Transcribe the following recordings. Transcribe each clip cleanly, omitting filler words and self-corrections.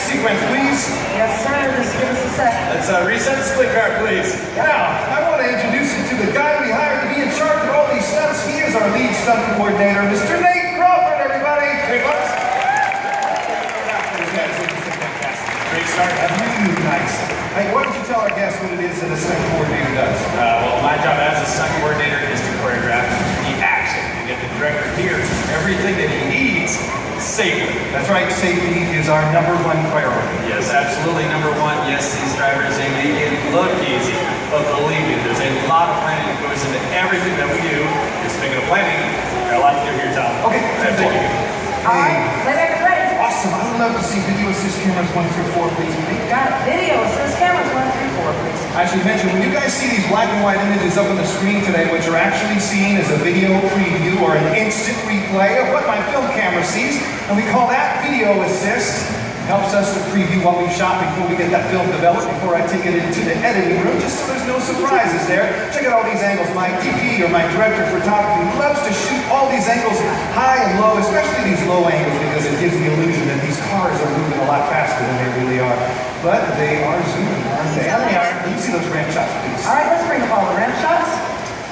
next sequence, please. Yes, sir. Just give us a second. Let's reset the split car, please. Now, I want to introduce you to the guy we hired to be in charge of all these stunts. He is our lead stunt coordinator, Mr. Nate Crawford, everybody. Hey, folks. Great start. Really nice. Hey, why don't you tell our guests what it is that a stunt coordinator does? Well, my job as a stunt coordinator is to choreograph the action and get the director here everything that he needs safely. That's right, safety is our #1 priority. Yes, absolutely #1. Yes, these drivers, they make it look easy, but believe me, there's a lot of planning that goes into everything that we do. And speaking of planning, got a lot to do here, Tom. Okay, thank you. All right, playback is ready. Awesome. I would love to see video assist cameras 1 through 4, please. Got it. Video assist cameras 1 through 4, please. I should mention, when you guys see these black and white images up on the screen today, what you're actually seeing is a video preview or an instant replay of what my film camera sees, and we call that video assist. It helps us to preview what we've shot before we get that film developed, before I take it into the editing room, just so there's no surprises there. Check out all these angles. My DP, or my director of photography, loves to shoot all these angles high and low, especially these low angles, because it gives the illusion that these cars are moving a lot faster than they really are. But they are zooming, aren't they? Can you see those ramp shots, please? All right, let's bring up all the ramp shots.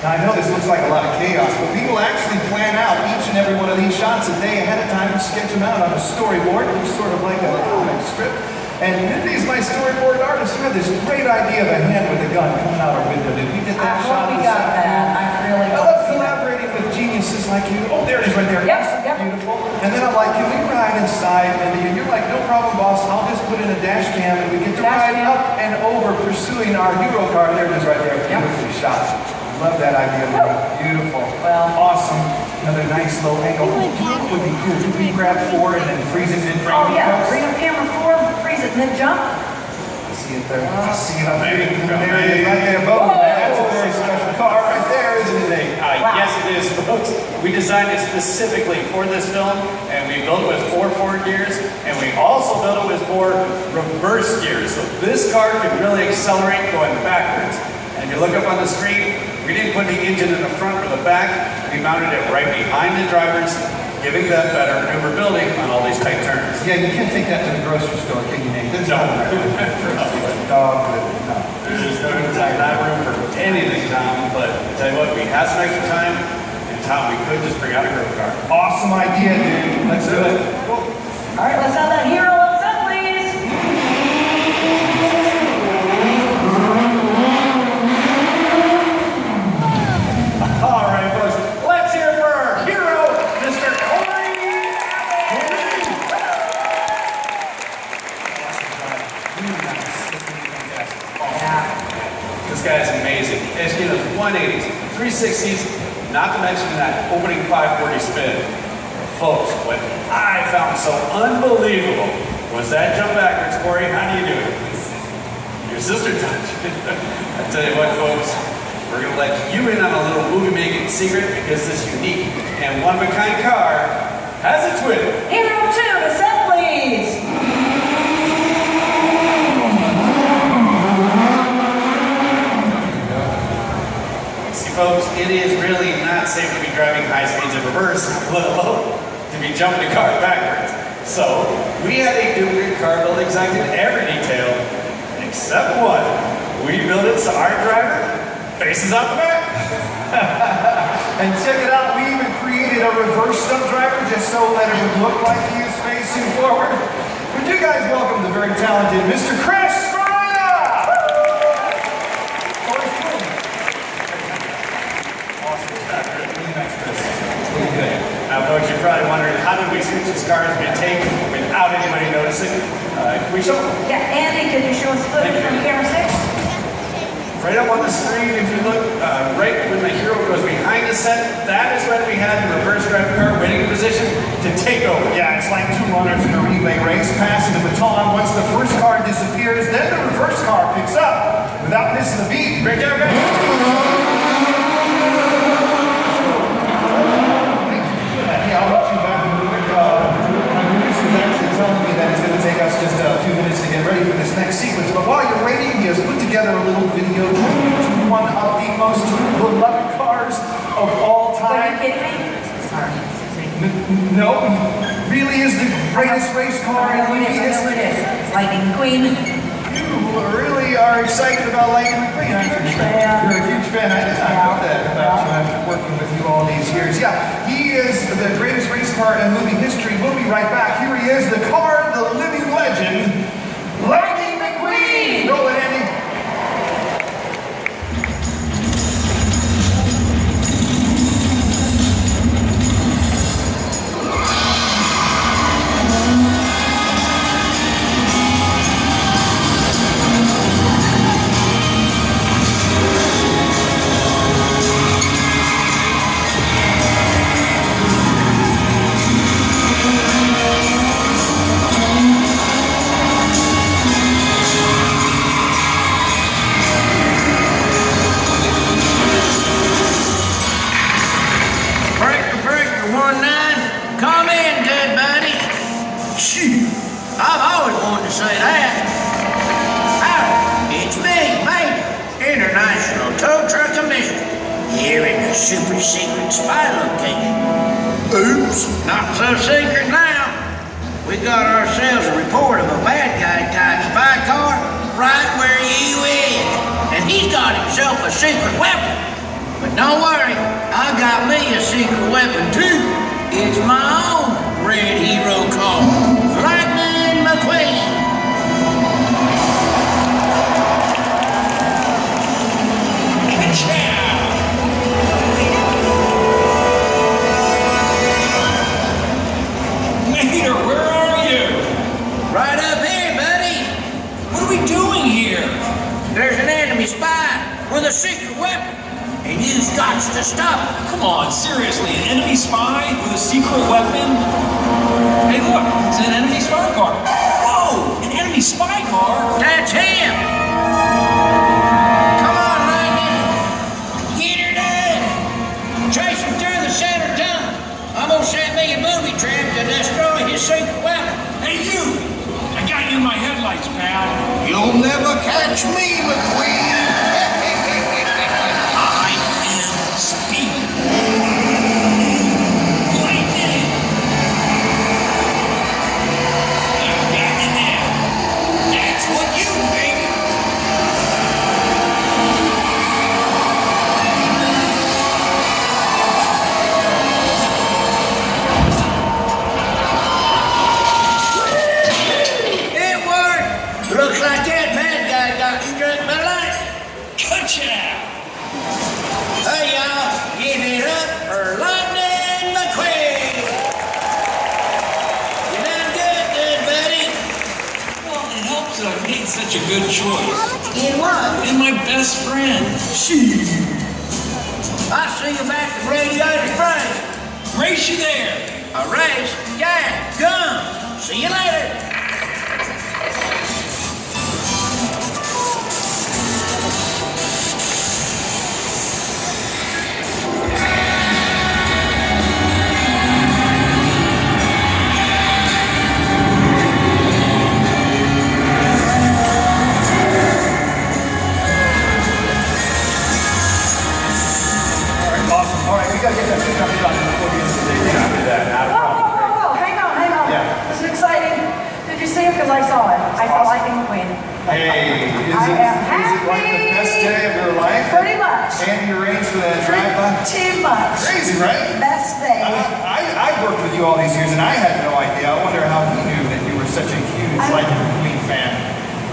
Now, I know this looks like a lot of chaos, but we will actually plan out each and every one of these shots a day ahead of time and sketch them out on a storyboard, which is sort of like a comic strip. And Mindy's my storyboard artist. Who had this great idea of a hand with a gun coming out our window. Did we get that shot? We got that. I love collaborating with geniuses like you. Oh, there it is right there. Yep. Beautiful. And then I'm like, can we ride inside, Mindy? And you're like, no problem, boss. I'll just put in a dash cam and we get to ride up and over pursuing our hero car. There it is right there. Beautifully shot. Love that idea. Beautiful. Well, awesome. Another nice low angle. Would be cool. Could we grab 4 and then freeze it mid-frame? Oh, yeah. Bring up camera 4, freeze it, and then jump. I see it there. I see it up there. There it is right there. Boom. That's a very special car right there, isn't it, Nate? Wow. Yes, it is, folks. We designed it specifically for this film, and we built it with 4 forward gears, and we also built it with 4 reverse gears. So this car can really accelerate going backwards. And if you look up on the screen, we didn't put the engine in the front or the back. We mounted it right behind the drivers, giving them better maneuverability on all these tight turns. Yeah, you can't take that to the grocery store, can you, Nate? No. There's not room for anything, Tom, but I tell you what, we had some extra time, and Tom, we could just bring out a grill car. Awesome idea, dude. Let's do it. All right, let's have that hero up set, please. All right, folks, let's hear it for our hero, Mr. Corey. This guy is amazing. As he does 180s, 360s, not to mention that opening 540 spin. Folks, what I found so unbelievable was that jump backwards. Corey, how do you do it? Your sister touch. I tell you what, folks, we're going to let you in on a little movie-making secret, because this unique and one-of-a-kind car has a twin. Hero 2 to set, please. See, folks, it is really not safe to be driving high speeds in reverse, let alone to be jumping the car backwards. So, we had a duplicate car built exactly in every detail, except one. We built it so our driver faces out the back. And check it out, we even created a reverse stunt driver just so that it would look like he is facing forward. Would you guys welcome the very talented Mr. Chris Marina? Awesome. Really nice, Chris. Really good. Now, folks, you're probably wondering, how did we switch this car to be taken without anybody noticing? Can we show them? Yeah, Andy, could you show us footage from camera 6? Right up on the screen, if you look, right when the hero goes behind the set, that is when we had the reverse drive car waiting in position to take over. Yeah, it's like 2 runners in a relay race, passing the baton. Once the first car disappears, then the reverse car picks up without missing the beat. Great job, guys. Yeah, I'll let you back in a quick. My producer's actually telling me that it's going to take us just a few minutes to get ready for this next sequence. But while you're waiting, he has put together a little video tribute to one of the most beloved cars of all time. Are you kidding me? Sorry. No, he really is the greatest race car in the I know it is. Lightning McQueen. You really are excited about Lightning McQueen, aren't you? Yeah. You're a huge fan. I did not know that about you after working with you all these years. Yeah, he is the greatest race car in movie history. We'll be right back. Here he is, the car, the living legend, Lightning McQueen. Roll it, Andy. Super secret spy location. Oops. Not so secret now. We got ourselves a report of a bad guy type spy car right where you is. And he's got himself a secret weapon. But don't worry, I got me a secret weapon too. It's my own red hero called Lightning McQueen. Where are you? Right up here, buddy. What are we doing here? There's an enemy spy with a secret weapon, and you've got to stop him. Come on, seriously, an enemy spy with a secret weapon? Hey, look, it's an enemy spy car. Whoa, an enemy spy car? That's him. Come on, Lightning. Get her done. Chase him through the center tunnel. I'm gonna set me a booby trap to destroy his secret weapon. Hey, you! I got you in my headlights, pal. You'll never catch me, McQueen! I am speed. Lightning! I got you now. That's what you think. Looks like that bad guy got struck by lightning. Gotcha! Hey, y'all, give it up for Lightning McQueen. You done good, buddy. Well, it helps that I made such a good choice. In what? And my best friend. I'll see you back to Radiator Springs. Race you there. A race? Yeah, come. See you later. We gotta get that pickup done before the end of the day. We gotta do that. Not a problem. Whoa, hang on. Yeah. This is exciting. Did you see it? Because I saw it. I saw Lightning McQueen. Hey, is I it am like the best day of your life? Pretty much. And you arranged for that drive-by? Too much. Crazy, right? Best day. I worked with you all these years and I had no idea. I wonder how he knew that you were such a huge Lightning McQueen fan.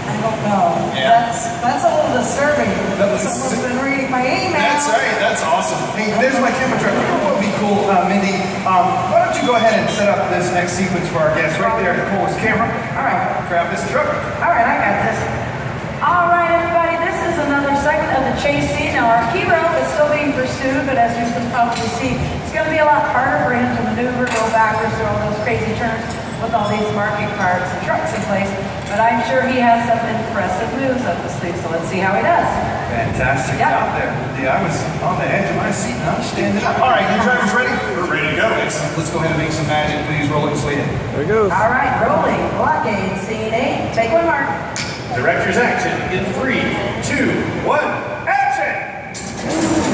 I don't know. Yeah. That's a little disturbing. That was- Someone's been reading my email. That's right, that's awesome. Hey, there's my camera truck. You know what would be cool, Mindy? Why don't you go ahead and set up this next sequence for our guests right there at the coolest camera. All right. Grab this truck. All right, I got this. All right, everybody, this is another segment of the chase scene. Now, our hero is still being pursued, but as you can probably see, it's going to be a lot harder for him to maneuver, go backwards through all those crazy turns with all these marking cards and trucks in place. But I'm sure he has some impressive moves up his sleeve, so let's see how he does. Fantastic Yeah. out there. Yeah, I was on the edge of my seat, now I'm standing up. All right, you drivers ready? We're ready to go. Excellent. Let's go ahead and make some magic. Please roll it, Slade. There it goes. All right, rolling, blockade, scene 8. Take one, Mark. Director's action in 3, 2, 1, action!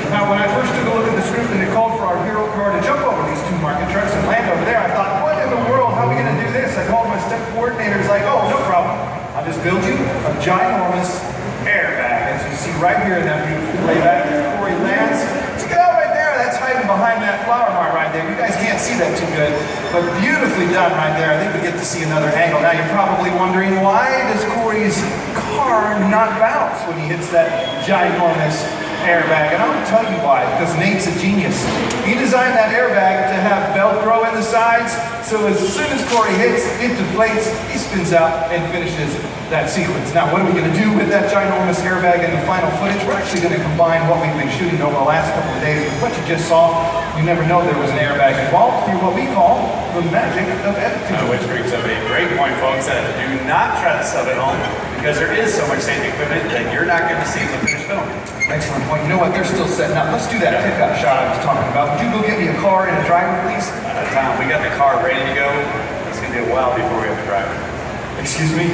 Now, when I first took a look at the script and it called for our hero car to jump over these two market trucks and land over there, I thought, what in the world? How are we going to do this? I called my stunt coordinator. He's like, oh, no problem. I'll just build you a ginormous airbag. As you see right here in that beautiful playback, as Corey lands. Check it out right there. That's hiding behind that flower bar right there. You guys can't see that too good, but beautifully done right there. I think we get to see another angle. Now, you're probably wondering, why does Corey's car not bounce when he hits that ginormous airbag? And I'll tell you why, because Nate's a genius. He designed that airbag to have Velcro in the sides, so as soon as Corey hits, it deflates, he spins out and finishes that sequence. Now, what are we going to do with that ginormous airbag in the final footage? We're actually going to combine what we've been shooting over the last couple of days with what you just saw. You never know there was an airbag involved through what we call the magic of editing. Which brings up a great point, folks, that do not try to sub at home, because there is so much safety equipment that you're not going to see in the finished film. Excellent point. You know what? They're still setting up. Let's do that pickup shot I was talking about. Would you go get me a car and a driver, please? Tom, we got the car ready to go. It's going to be a while before we have a driver. Excuse me?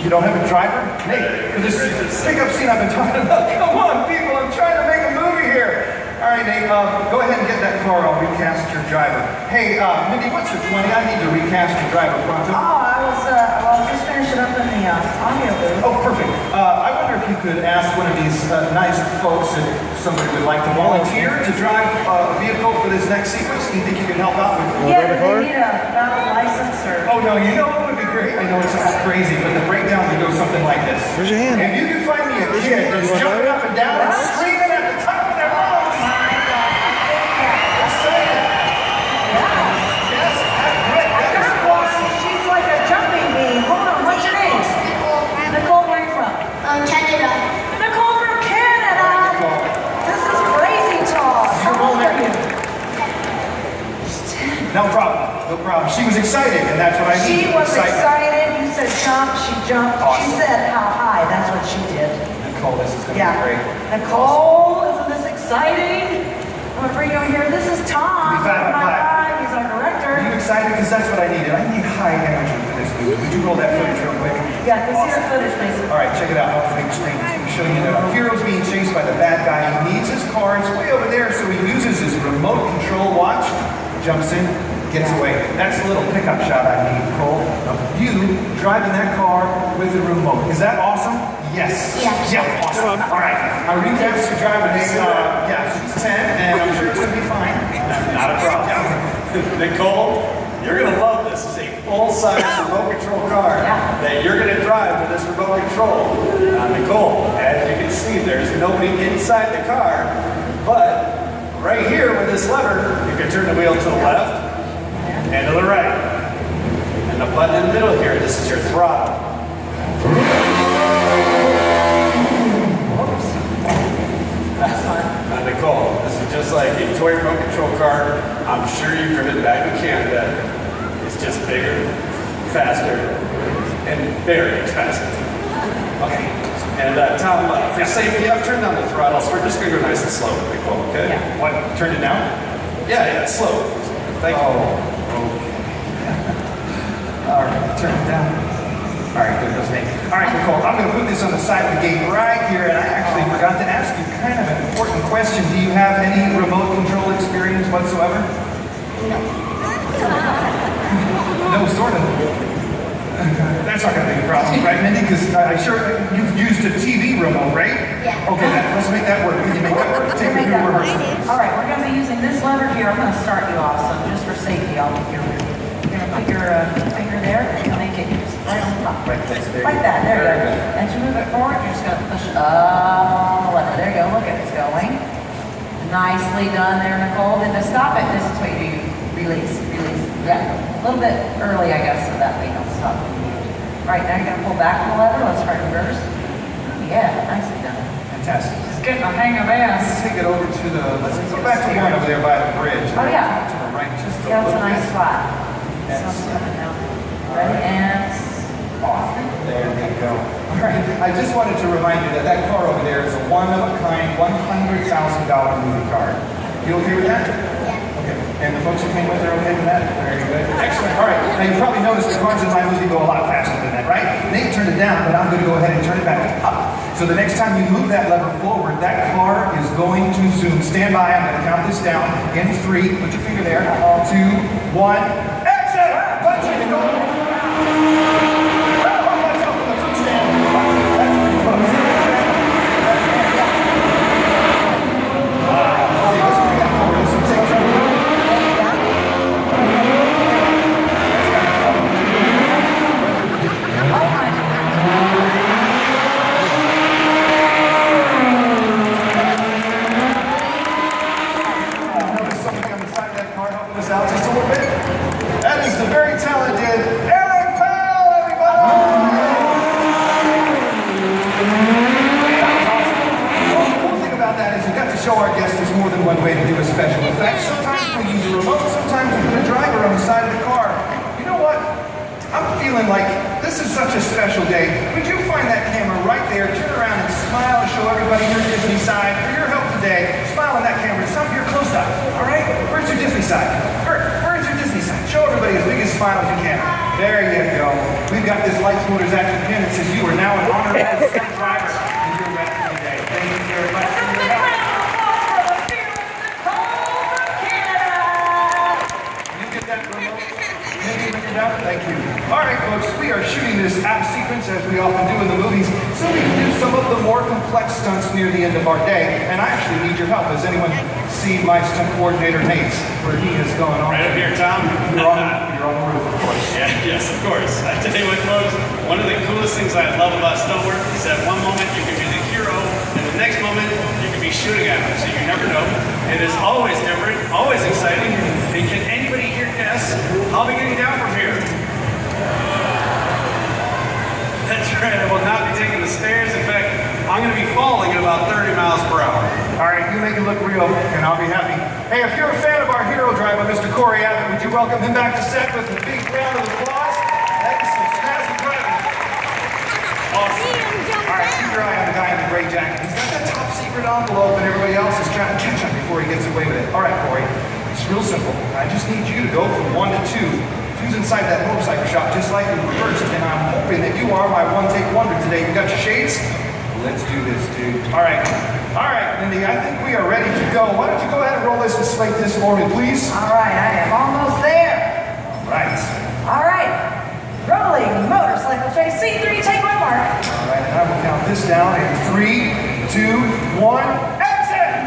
You don't have a driver? Nate, for this pickup scene I've been talking about. Come on, people, I'm trying to make a movie here. All right, Nate, go ahead and get that car. I'll recast your driver. Hey, Mindy, what's your 20? I need to recast your driver pronto. Oh, I was just finishing up in the audio booth. Oh, perfect. I wonder if you could ask one of these nice folks if somebody would like to volunteer to drive a vehicle for this next sequence. Do you think you can help out with Yeah, do they need a valid license or? Oh, no, you know what would be great? I know it sounds crazy, but the breakdown would go something like this. Where's your hand? If you can find me a kid that's jumping up and down and screaming at the top of their lungs. She's like a jumping bee. Hold on, what's your name? Nicole, where are you from? Canada. Nicole from Canada. This is crazy talk. How old are you? No problem. No problem. She was excited, and that's what I need. She was excited. You said jump. She jumped. Awesome. She said how high. That's what she did. Nicole, this is going to Yeah. be great. Nicole, isn't this exciting? I'm gonna bring you over here. This is Tom. Be fat on my black. guy. He's our director. Are you excited? Because that's what I needed. I need high energy for this movie. Would you roll that footage real quick? Yeah, let's see our footage, please. All right, check it out off the big screen. It's going to show you that our hero's being chased by the bad guy. He needs his car. It's way over there, so he uses his remote control watch, jumps in, gets away. That's the little pickup shot I need, Cole, of you driving that car with the remote. Is that awesome? Yes. Yes. Yeah, awesome. All right. Our recast your driver name, yeah, she's 10, and I'm sure it's going to be fine. Not a problem. Nicole, you're going to love this. It's a full-size remote control car that you're going to drive with this remote control. Nicole, as you can see, there's nobody inside the car, but right here with this lever, you can turn the wheel to the left and to the right. And the button in the middle here, this is your throttle. Nicole, this is just like a toy remote control car. I'm sure you've driven back in Canada. It's just bigger, faster, and very expensive. Okay. And Tom, for safety, I've turned down the throttle, so we're just going to go nice and slow, Nicole, okay? Yeah. What, turned it down? Yeah, slow. Thank you. All right, turn it down. All right, good, goes Nate. All right, Nicole, I'm going to put this on the side of the gate right here, and I actually forgot to ask you kind of an important question. Do you have any remote control experience whatsoever? No. No, sort of. That's not going to be a problem, right, Mindy? Because I'm sure you've used a TV remote, right? Yeah. Okay, let's make that work. Can you make that work? Take me through the rehearsal. All right, we're going to be using this lever here. I'm going to start you off, so just for safety, I'll make your. You're going to put your finger there, and you'll make it just right on top. Like this, there. Like that, there you Very go. good. As you move it forward, you're just going to push up on the lever. There you go, look at it, it's going. Nicely done there, Nicole. Then to stop it, this is what you do. Release, release. Yeah, a little bit early, I guess, so that way you don't stop. All right, now you're going to pull back on the lever. Let's try reverse. Yeah, nicely done. Fantastic. Just getting a hang of Let's this. take it over to the, let's go back to one over there by the bridge. Oh, yeah. To the right, just a Yeah, it's a little nice bit. spot. So Yes. I'm coming now. Ready? And Off. There you go. All right. I just wanted to remind you that that car over there is a one-of-a-kind, $100,000 movie car. You okay with that? Yeah. Okay. And the folks who came with are okay with that? Very good. Excellent. All right. Now you probably noticed the cars in my movie go a lot faster than that, right? Nate turned it down, but I'm going to go ahead and turn it back up. So the next time you move that lever forward, that car is going to zoom. Stand by, I'm gonna count this down in 3, put your finger there, 2, 1, exit! Watch it, go! Watch out for the foot stand. That's pretty close. See, this is pretty forward. This will take trouble. Out just a little bit. That is the very talented Eric Powell, everybody! Well, the cool thing about that is we got to show our guests there's more than one way to do a special effect. Sometimes we use a remote, sometimes we put a driver on the side of the car. You know what? I'm feeling like this is such a special day. Would you find that camera right there, turn around and smile and show everybody your Disney side. For your help today, smile on that camera. Stop your close-up, all right? Where's your Disney side? Where's your Disney side? Show everybody as big a smile as you can. There you go. We've got this Lights Motors action pin that says you are now an honored stunt driver and you're ready for the day. Thank you very much for your help. You get that remote? Maybe when you're done? Thank you. All right, folks, we are shooting this app sequence as we often do in the movies so we can do some of the more complex stunts near the end of our day. And I actually need your help. Has anyone seen my stunt coordinator, Nate, where he has gone on? Right up here, Tom. You're on the roof, of course. Yeah, yes, of course. I tell you what, folks, one of the coolest things I love about stunt work is that one moment you can be the hero, and the next moment you can be shooting at them, so you never know. It is always different, always exciting. And can anybody here guess? I'll be getting down from here. That's right, I will not be taking the stairs. In fact, I'm going to be falling at about 30 miles per hour. All right, you make it look real, and I'll be happy. Hey, if you're a fan of our hero driver, Mr. Corey Abbott, would you welcome him back to set with a big round of applause? That's some snazzy driving. Awesome. All right, keep your eye on the guy in the gray jacket. He's got that top secret envelope, and everybody else is trying to catch him before he gets away with it. All right, Corey, it's real simple. I just need you to go from 1 to 2. Who's inside that motorcycle shop, just like in reverse, and I'm hoping that you are my one-take wonder today. You got your shades? Let's do this, dude. All right, Mindy, I think we are ready to go. Why don't you go ahead and roll this and slate this for me, please? All right, I am almost there. Right. All right, rolling motorcycle chase. C3, take my mark. All right, and I will count this down in 3, 2, 1, exit!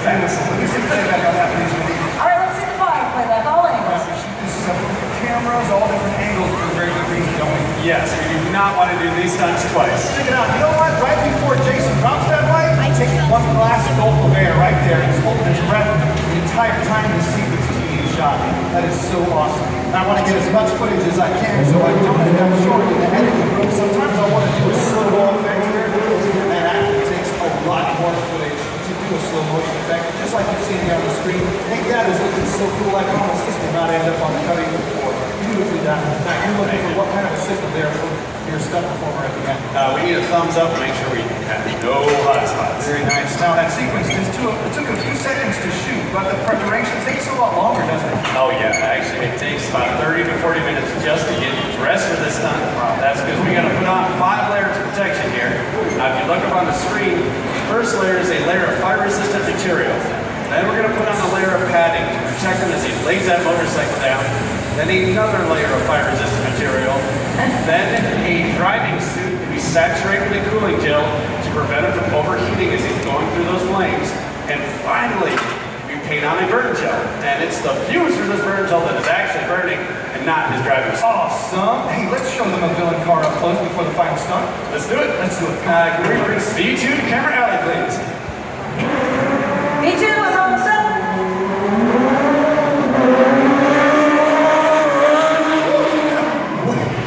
effects. Let me see the playback on that, please. All right, let's see the fire playback, all angles. This is different cameras, all different angles for a very good reason, don't we? Yes, we do not want to do these stunts twice. Check it out. You know what? Right before Jason drops that light, I take one glass of gulp of air right there and he's holding his breath the entire time the sequence is being shot. That is so awesome. And I want to get as much footage as I can so I don't end up short in the editing room. Sometimes I want to do a slow-mo effect here, and that actually takes a lot more footage to do a slow motion effect, just like you're seeing here on the screen. Hey, that is looking so cool. I promise this did not end up on the cutting room floor. Beautifully done. Now you're looking for what kind of a signal there for your stunt performer at the end. We need a thumbs up to make sure we have no hot spots. Very nice. Now that sequence it took a few seconds to shoot, but the preparation takes a lot longer, doesn't it? Oh yeah, actually it takes about 30 to 40 minutes just to get dressed for this stunt. That's because we got to put on 5 layers of protection here. Now if you look up on the screen, the first layer is a layer of fire-resistant material. Then we're going to put on a layer of padding to protect him as he lays that motorcycle down. Then another layer of fire-resistant material. Then a driving suit to be saturated with a cooling gel to prevent him from overheating as he's going through those flames. And finally, we paint on a burn gel. And it's the fuse for this burn gel that is actually burning and not his driving suit. Awesome. Hey, let's show them a villain car up close before the final stunt. Let's do it. Let's do it. Can we bring V2 to camera alley, please? Me too, is on the set.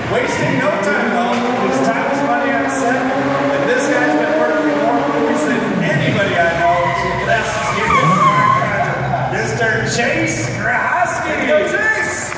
Wasting no time at all. His time is money on set. And this guy's been working in more movies than anybody I know. Let's give it Mr. Chase Grahaski. Go Chase!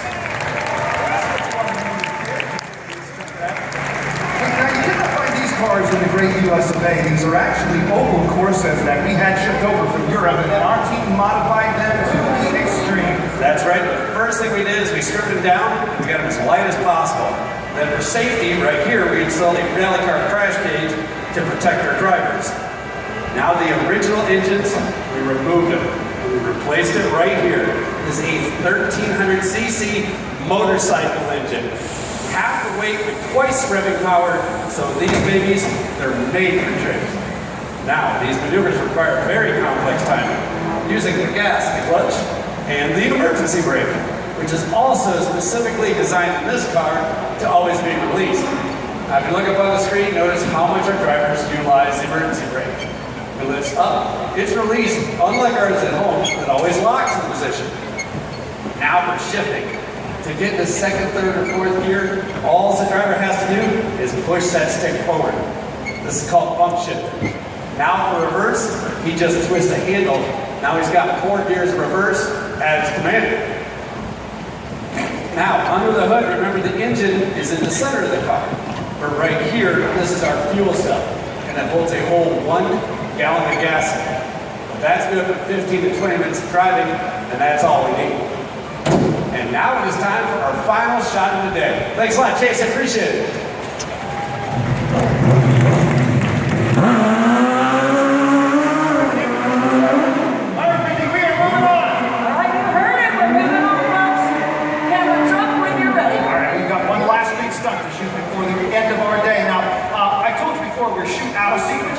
Now, you cannot find these cars in the great US of A. These are actually Opel Corsas that we had shipped over from Europe, and then our team modified them to the extreme. That's right. The first thing we did is we stripped him down. We got him as light as possible. Then for safety, right here, we installed a rally car crash cage to protect our drivers. Now the original engines, we removed them. We replaced it right here. This is a 1300cc motorcycle engine. Half the weight with twice the revving power, so these babies, they're made for tricks. Now, these maneuvers require very complex timing, using the gas, the clutch, and the emergency brake, which is also specifically designed in this car to always be released. Now, if you look up on the screen, notice how much our drivers utilize the emergency brake. It lifts up, it's released, unlike ours at home, it always locks in position. Now for shifting. To get the second, third, or fourth gear, all the driver has to do is push that stick forward. This is called bump shifting. Now for reverse, he just twists the handle. Now he's got 4 gears of reverse as commanded. Now, under the hood, remember the engine is in the center of the car. But right here, this is our fuel cell. And it holds a whole 1 gallon of gas in it. That's good for 15 to 20 minutes of driving, and that's all we need. And now it is time for our final shot of the day. Thanks a lot, Chase. I appreciate it.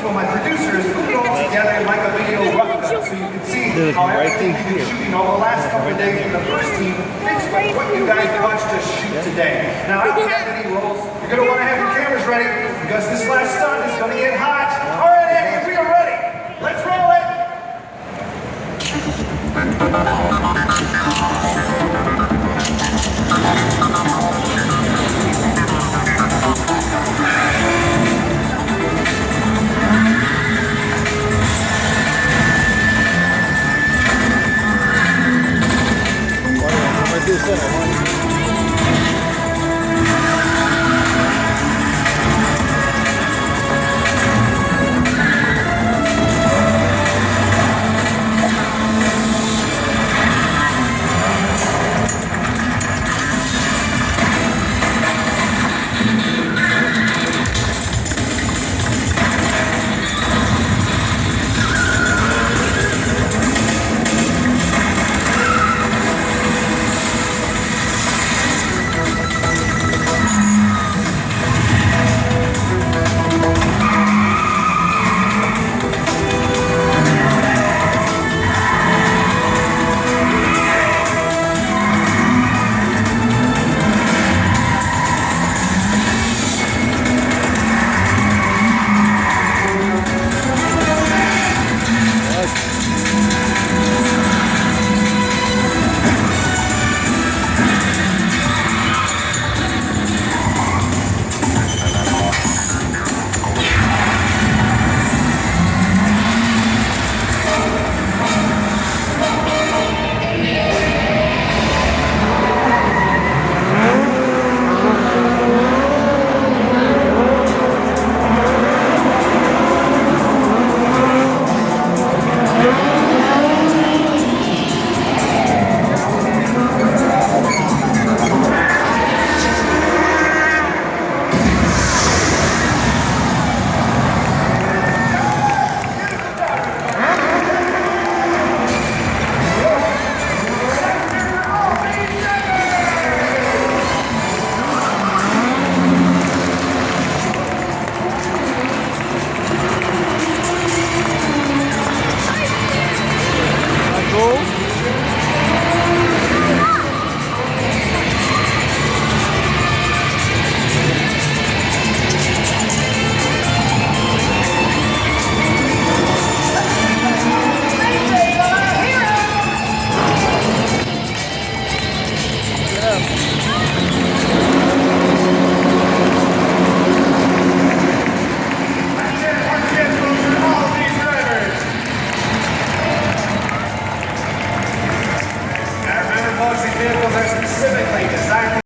My producers put it all together like a video rough cut, so you can see how everything we've been shooting over the last couple of days with the first team fits with what you guys watched us shoot today. Now, after that many rolls, you're going to want to have your cameras ready because this last stunt is going to get hot. All right, Andy, we are ready. Let's roll it. like